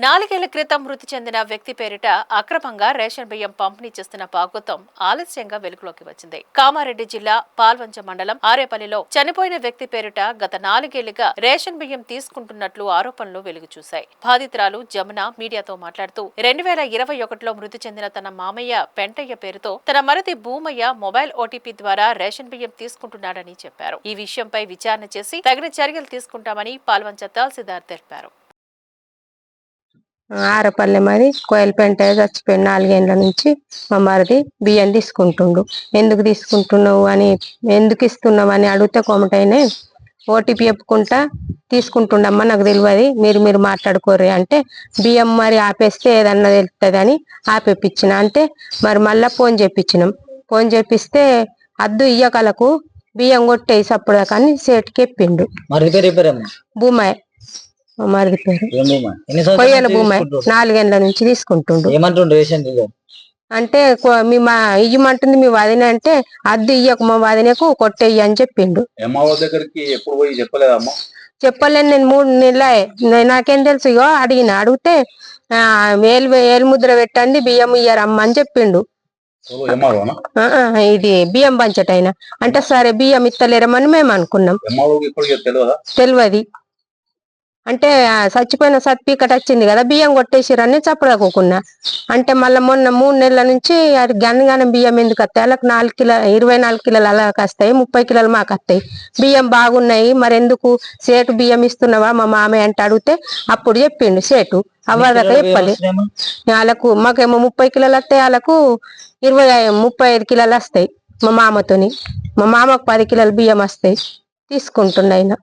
నాలుగేళ్ల క్రితం మృతి చెందిన వ్యక్తి పేరిట అక్రమంగా రేషన్ బియ్యం పంపిణీ చేస్తున్న భాగోతం ఆలస్యంగా వెలుగులోకి వచ్చింది. కామారెడ్డి జిల్లా పాల్వంచ మండలం ఆరేపల్లిలో చనిపోయిన వ్యక్తి పేరిట గత 4 ఏళ్లుగా రేషన్ బియ్యం తీసుకుంటున్నట్లు ఆరోపణలు వెలుగు చూశాయి. బాధితురాలు జమున మీడియాతో మాట్లాడుతూ 2021లో మృతి చెందిన తన మామయ్య పెంటయ్య పేరుతో తన మరిది భూమయ్య మొబైల్ ఓటీపీ ద్వారా రేషన్ బియ్యం తీసుకుంటున్నాడని చెప్పారు. ఈ విషయంపై విచారణ చేసి తగిన చర్యలు తీసుకుంటామని పాల్వంచ తహసీల్దార్ తెలిపారు. ఆరపల్లె మరి కోయలపేంట చచ్చిపోయిన 4 ఏళ్ల నుంచి మా మరిది బియ్యం తీసుకుంటుండు. ఎందుకు తీసుకుంటున్నావు అని, ఎందుకు ఇస్తున్నావు అని అడిగితే కొమటైనే ఓటీపీ చెప్పుకుంటా తీసుకుంటుండమ్మా, నాకు తెలియదు, మీరు మాట్లాడుకోర్రి అంటే బియ్యం మరి ఆపేస్తే ఏదన్నా తెలుస్తుంది అని ఆపేపించిన. అంటే మరి మళ్ళా ఫోన్ చేపించినాం. ఫోన్ చేపిస్తే అద్దు ఇయ్యకలకు బియ్యం కొట్టేసి అప్పుడు కానీ సేటుకి ఎప్పిండు. భూమాయ్ మరిది పేరు కొయ్యల భూమాయ్ 4 ఏళ్ల నుంచి తీసుకుంటుండు. అంటే ఇయ్యమంటుంది మీ వదిన అంటే అద్దు ఇయ్యకు మా వదినకు కొట్టేయ్యి అని చెప్పిండు. చెప్పలేను, నేను 3 నెలలు నాకేం తెలుసు. ఇగో అడిగితే ఏలు ముద్ర పెట్టండి బియ్యం ఇయ్యరమ్మ అని చెప్పిండు. ఇది బియ్యం పంచటైనా అంటే సరే బియ్యం ఇత్తలేరమని మేము అనుకున్నాం. తెలియదు అంటే చచ్చిపోయిన సర్టిఫికెట్ వచ్చింది కదా, బియ్యం కొట్టేసిరని చప్పడకోకున్నా. అంటే మళ్ళీ మొన్న 3 నెలల నుంచి అది గనగానం బియ్యం ఎందుకు వస్తాయి, అలా 24 కిలోలు అలా వస్తాయి, 30 కిలోలు మాకు వస్తాయి, బియ్యం బాగున్నాయి, మరి ఎందుకు సేటు బియ్యం ఇస్తున్నావా మా మామయ్య అంటే అడిగితే అప్పుడు చెప్పిండు సేటు. అవ్వదాకా చెప్పలే. వాళ్ళకు మాకేమో 30 కిలోలు వస్తాయి, వాళ్ళకు 35 కిలోలు వస్తాయి. మా మామకు 10 కిలోలు బియ్యం వస్తాయి. తీసుకుంటున్నాయినా